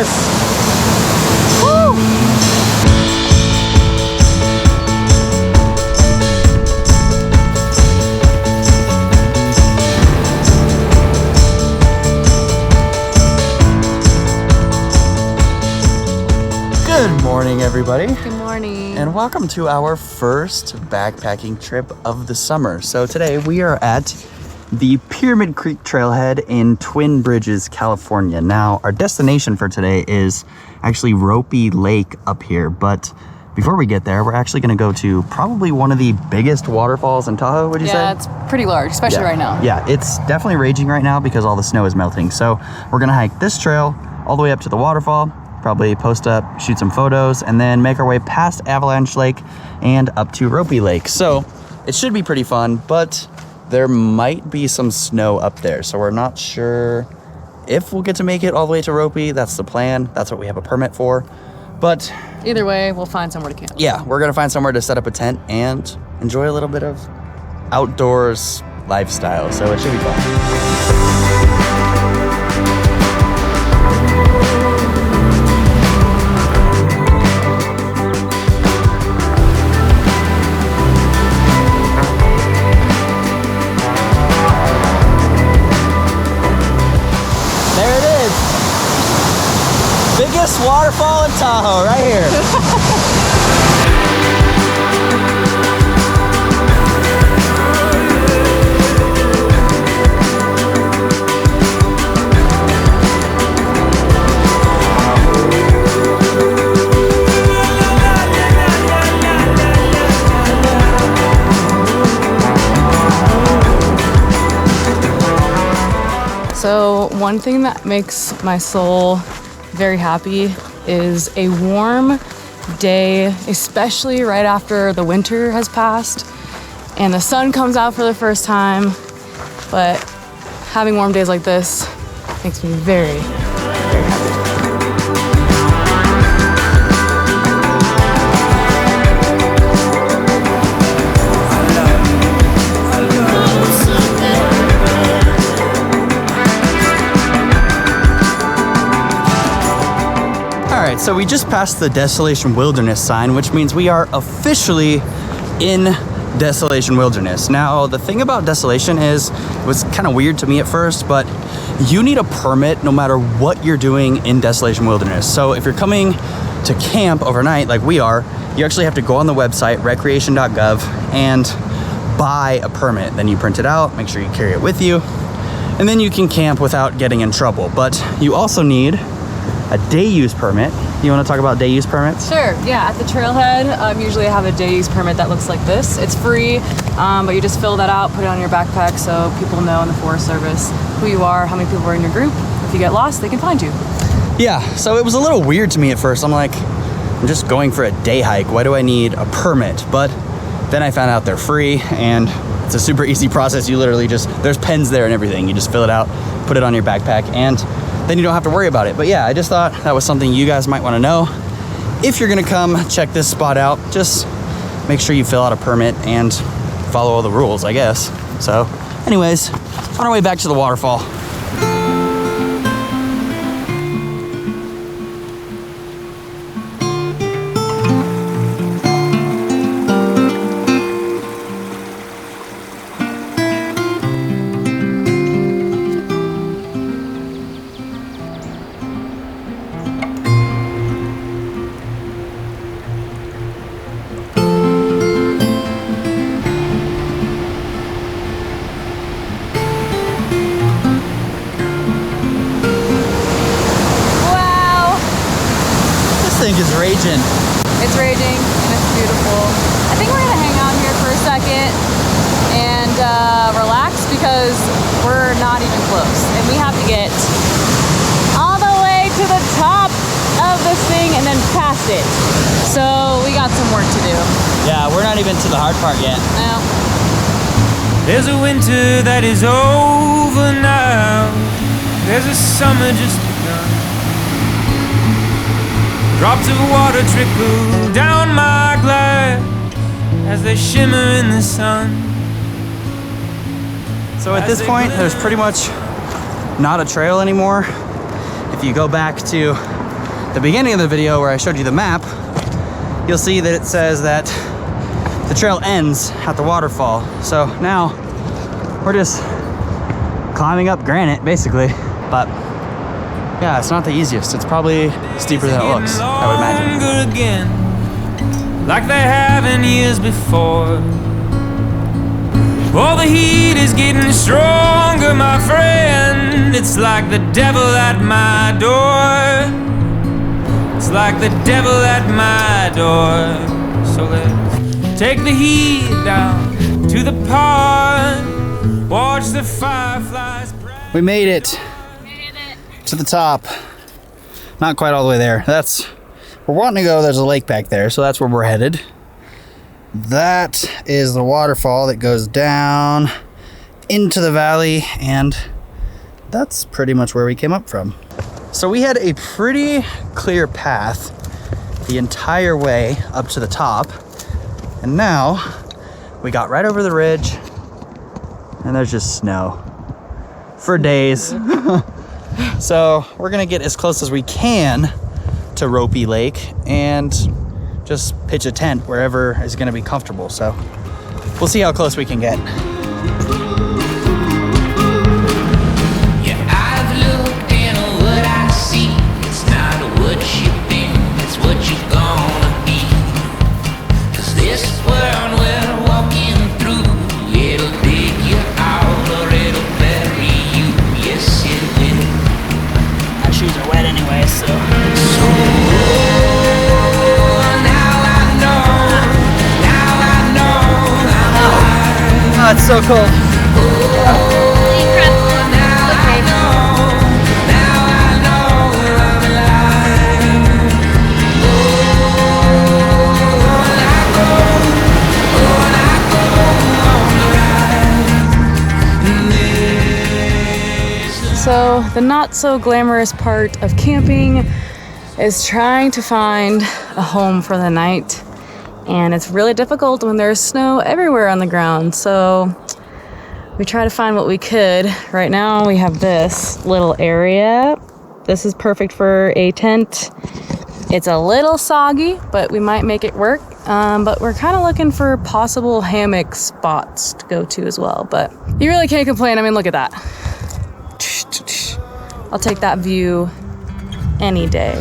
this. Woo! Good morning, everybody. Good morning. And welcome to our first backpacking trip of the summer. So today we are at the Pyramid Creek Trailhead in Twin Bridges, California. Now, our destination for today is actually Ropey Lake up here. But before we get there, we're actually going to go to probably one of the biggest waterfalls in Tahoe, would you say? Yeah, it's pretty large, especially right now. Yeah, it's definitely raging right now because all the snow is melting. So we're going to hike this trail all the way up to the waterfall, probably post up, shoot some photos, and then make our way past Avalanche Lake and up to Ropey Lake. So it should be pretty fun, but there might be some snow up there. So we're not sure if we'll get to make it all the way to Ropey. That's the plan. That's what we have a permit for. But either way, we'll find somewhere to camp. yeah, we're gonna find somewhere to set up a tent and enjoy a little bit of outdoors lifestyle. So it should be fun. Biggest waterfall in Tahoe, right here. So one thing that makes my soul very happy is a warm day, especially right after the winter has passed and the sun comes out for the first time. But having warm days like this makes me very, very happy. Alright, so we just passed the Desolation Wilderness sign, which means we are officially in Desolation Wilderness. Now, the thing about Desolation is, it was kind of weird to me at first, but you need a permit no matter what you're doing in Desolation Wilderness. So if you're coming to camp overnight, like we are, you actually have to go on the website, recreation.gov, and buy a permit. Then you print it out, make sure you carry it with you, and then you can camp without getting in trouble. But you also need a day use permit. You want to talk about day use permits? Sure, yeah, at the trailhead, usually I have a day use permit that looks like this. It's free, but you just fill that out, put it on your backpack so people know in the Forest Service who you are, how many people are in your group. If you get lost, they can find you. Yeah, so it was a little weird to me at first. I'm like, I'm just going for a day hike. Why do I need a permit? But then I found out they're free and it's a super easy process. You literally just, there's pens there and everything. You just fill it out, put it on your backpack, and then you don't have to worry about it. But yeah, I just thought that was something you guys might want to know. If you're gonna come check this spot out, just make sure you fill out a permit and follow all the rules, I guess. So anyways, on our way back to the waterfall. Is raging. It's raging and it's beautiful. I think we're gonna hang out here for a second and relax because we're not even close and we have to get all the way to the top of this thing and then past it. So we got some work to do. Yeah, we're not even to the hard part yet. No. There's a winter that is over now. There's a summer just begun. Drops of water trickle down my glass as they shimmer in the sun. So at this point, there's pretty much not a trail anymore. If you go back to the beginning of the video where I showed you the map, you'll see that it says that the trail ends at the waterfall. So now we're just climbing up granite basically, but yeah, it's not the easiest. It's probably steeper than it looks, I would imagine. Again, like they have in years before. Oh, the heat is getting stronger, my friend. It's like the devil at my door. It's like the devil at my door. So let's take the heat down to the pond. Watch the fireflies. We made it to the top. Not quite all the way there. We're wanting to go. There's a lake back there, so that's where we're headed. That is the waterfall that goes down into the valley, and that's pretty much where we came up from. So we had a pretty clear path the entire way up to the top, and now we got right over the ridge, and there's just snow for days. So we're gonna get as close as we can to Ropey Lake and just pitch a tent wherever is gonna be comfortable. So we'll see how close we can get. Your eyes look and what I see. It's not what you think, it's what you're gonna be. 'Cause this world we're walking through, it'll dig you out or it'll bury you. Yes, it will. My shoes are wet anyway, so. Oh, it's so cold. So the not so glamorous part of camping is trying to find a home for the night. And it's really difficult when there's snow everywhere on the ground. So we try to find what we could. Right now we have this little area. This is perfect for a tent. It's a little soggy, but we might make it work. But we're kind of looking for possible hammock spots to go to as well. But you really can't complain. I mean, look at that. I'll take that view any day.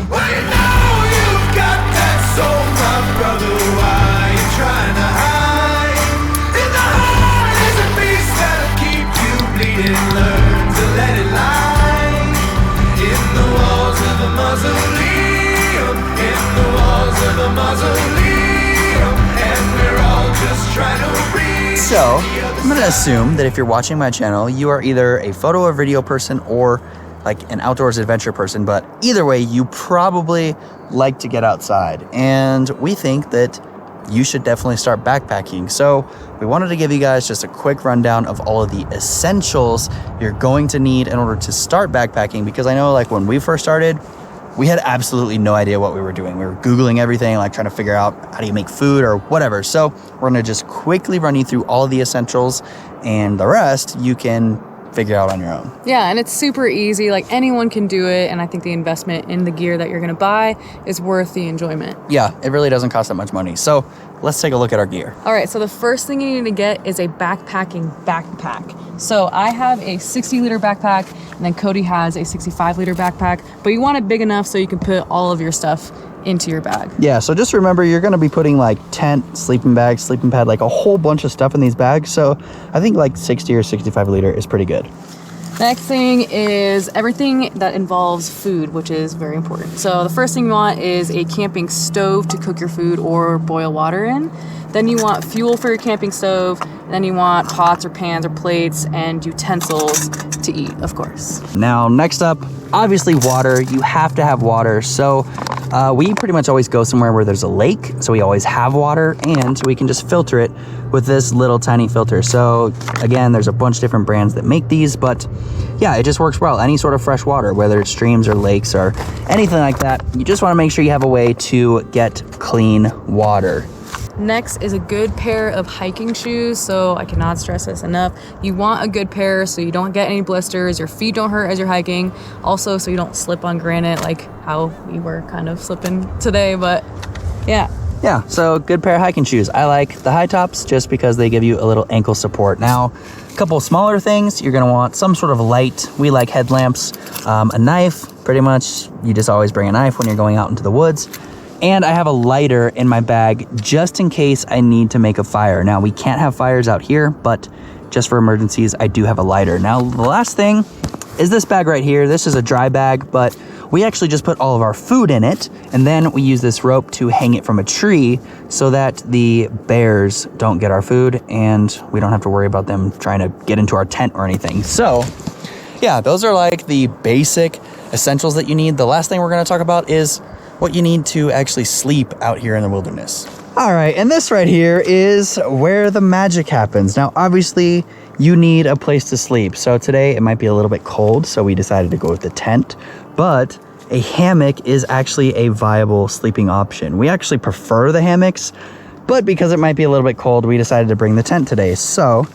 So I'm gonna assume that if you're watching my channel, you are either a photo or video person or like an outdoors adventure person, but either way, you probably like to get outside. And we think that you should definitely start backpacking. So we wanted to give you guys just a quick rundown of all of the essentials you're going to need in order to start backpacking, because I know like when we first started, we had absolutely no idea what we were doing. We were Googling everything, like trying to figure out how do you make food or whatever. So we're gonna just quickly run you through all of the essentials, and the rest you can figure out on your own. Yeah, and it's super easy. Like anyone can do it. And I think the investment in the gear that you're gonna buy is worth the enjoyment. Yeah, it really doesn't cost that much money. So let's take a look at our gear. All right, so the first thing you need to get is a backpacking backpack. So I have a 60-liter backpack, and then Cody has a 65-liter backpack, but you want it big enough so you can put all of your stuff into your bag. Yeah, so just remember you're gonna be putting like tent, sleeping bag, sleeping pad, like a whole bunch of stuff in these bags. So I think like 60 or 65 liter is pretty good. Next thing is everything that involves food, which is very important. So the first thing you want is a camping stove to cook your food or boil water in. Then you want fuel for your camping stove. Then you want pots or pans or plates and utensils to eat, of course. Now, next up, obviously water. You have to have water. So we pretty much always go somewhere where there's a lake. So we always have water, and we can just filter it with this little tiny filter. So again, there's a bunch of different brands that make these, but yeah, it just works well. Any sort of fresh water, whether it's streams or lakes or anything like that, you just want to make sure you have a way to get clean water. Next is a good pair of hiking shoes. So I cannot stress this enough. You want a good pair so you don't get any blisters, your feet don't hurt as you're hiking. Also, so you don't slip on granite like how we were kind of slipping today, but yeah. Yeah, so good pair of hiking shoes. I like the high tops just because they give you a little ankle support. Now, a couple smaller things, you're gonna want some sort of light. We like headlamps, a knife, pretty much. You just always bring a knife when you're going out into the woods. And I have a lighter in my bag just in case I need to make a fire. Now, we can't have fires out here, but just for emergencies, I do have a lighter. Now, the last thing is this bag right here. This is a dry bag, but we actually just put all of our food in it, and then we use this rope to hang it from a tree so that the bears don't get our food and we don't have to worry about them trying to get into our tent or anything. So yeah, those are like the basic essentials that you need. The last thing we're gonna talk about is what you need to actually sleep out here in the wilderness. All right, and this right here is where the magic happens. Now, obviously, you need a place to sleep. So today it might be a little bit cold, so we decided to go with the tent, but a hammock is actually a viable sleeping option. We actually prefer the hammocks, but because it might be a little bit cold, we decided to bring the tent today. So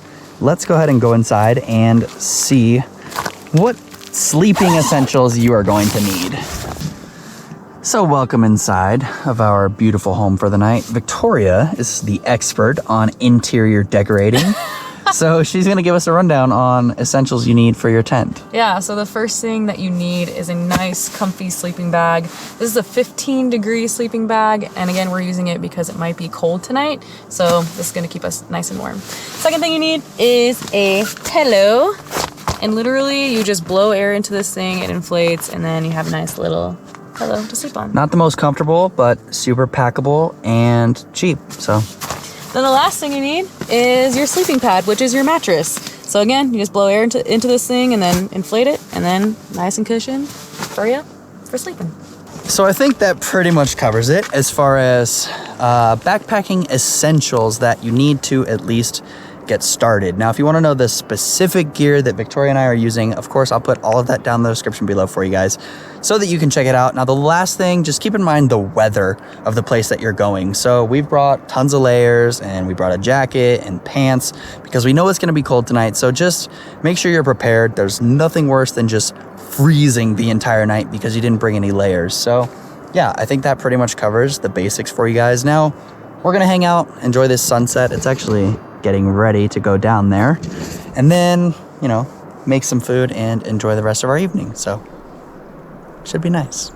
let's go ahead and go inside and see what sleeping essentials you are going to need. So welcome inside of our beautiful home for the night. Victoria is the expert on interior decorating. So she's gonna give us a rundown on essentials you need for your tent. Yeah, so the first thing that you need is a nice comfy sleeping bag. This is a 15-degree sleeping bag, and again, we're using it because it might be cold tonight, so this is gonna keep us nice and warm. Second thing you need is a pillow, and literally you just blow air into this thing, it inflates, and then you have a nice little pillow to sleep on. Not the most comfortable, but super packable and cheap, so. Then the last thing you need is your sleeping pad, which is your mattress. So again, you just blow air into this thing and then inflate it, and then nice and cushioned for you for sleeping. So I think that pretty much covers it as far as backpacking essentials that you need to at least get started. Now, if you want to know the specific gear that Victoria and I are using, of course, I'll put all of that down in the description below for you guys so that you can check it out. Now, the last thing, just keep in mind the weather of the place that you're going. So we've brought tons of layers, and we brought a jacket and pants because we know it's going to be cold tonight. So just make sure you're prepared. There's nothing worse than just freezing the entire night because you didn't bring any layers. So yeah, I think that pretty much covers the basics for you guys. Now, we're going to hang out, enjoy this sunset. It's actually getting ready to go down there, and then, you know, make some food and enjoy the rest of our evening. So should be nice.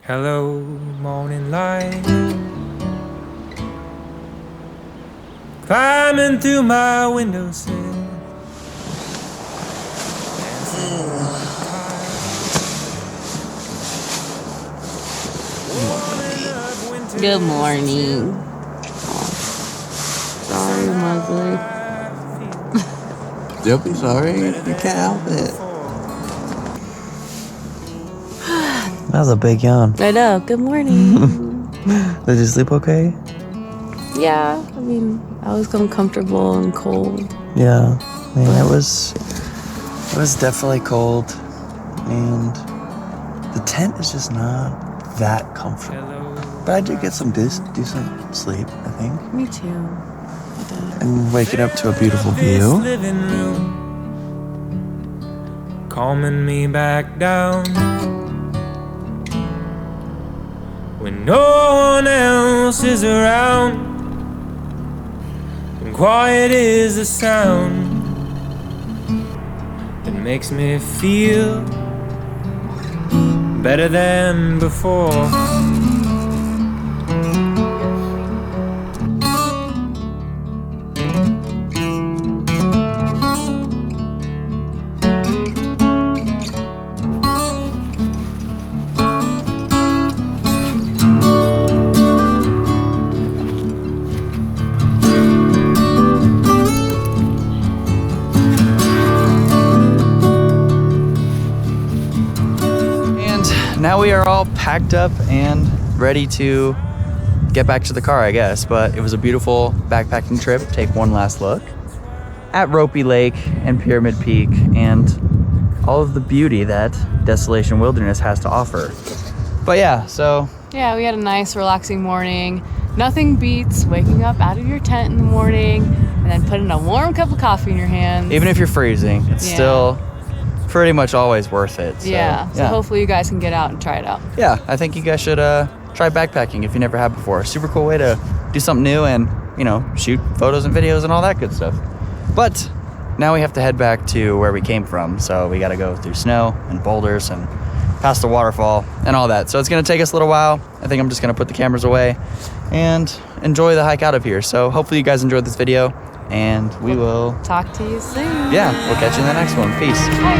Hello, morning light. Climbing through my windowsill. Good morning. Sorry, Mugly. Don't be sorry. You can't help it. That was a big yawn. I know. Good morning. Did you sleep okay? Yeah, I mean, I was uncomfortable and cold. Yeah. I mean, it was definitely cold. and the tent is just not that comfortable. But I did get some decent sleep, I think. Me too. And waking up to a beautiful view. Living room, calming me back down when no one else is around, and quiet is the sound that makes me feel better than before. Now we are all packed up and ready to get back to the car, I guess. But it was a beautiful backpacking trip. Take one last look at Ropey Lake and Pyramid Peak and all of the beauty that Desolation Wilderness has to offer. But yeah, so... Yeah, we had a nice, relaxing morning. Nothing beats waking up out of your tent in the morning and then putting a warm cup of coffee in your hands. even if you're freezing, it's still pretty much always worth it. So, so hopefully you guys can get out and try it out. Yeah, I think you guys should try backpacking if you never have before. Super cool way to do something new and, you know, shoot photos and videos and all that good stuff. But now we have to head back to where we came from. So we got to go through snow and boulders and past the waterfall and all that. So it's going to take us a little while. I think I'm just going to put the cameras away and enjoy the hike out of here. So hopefully you guys enjoyed this video, and we will talk to you soon. Yeah, we'll catch you in the next one. Peace. Bye.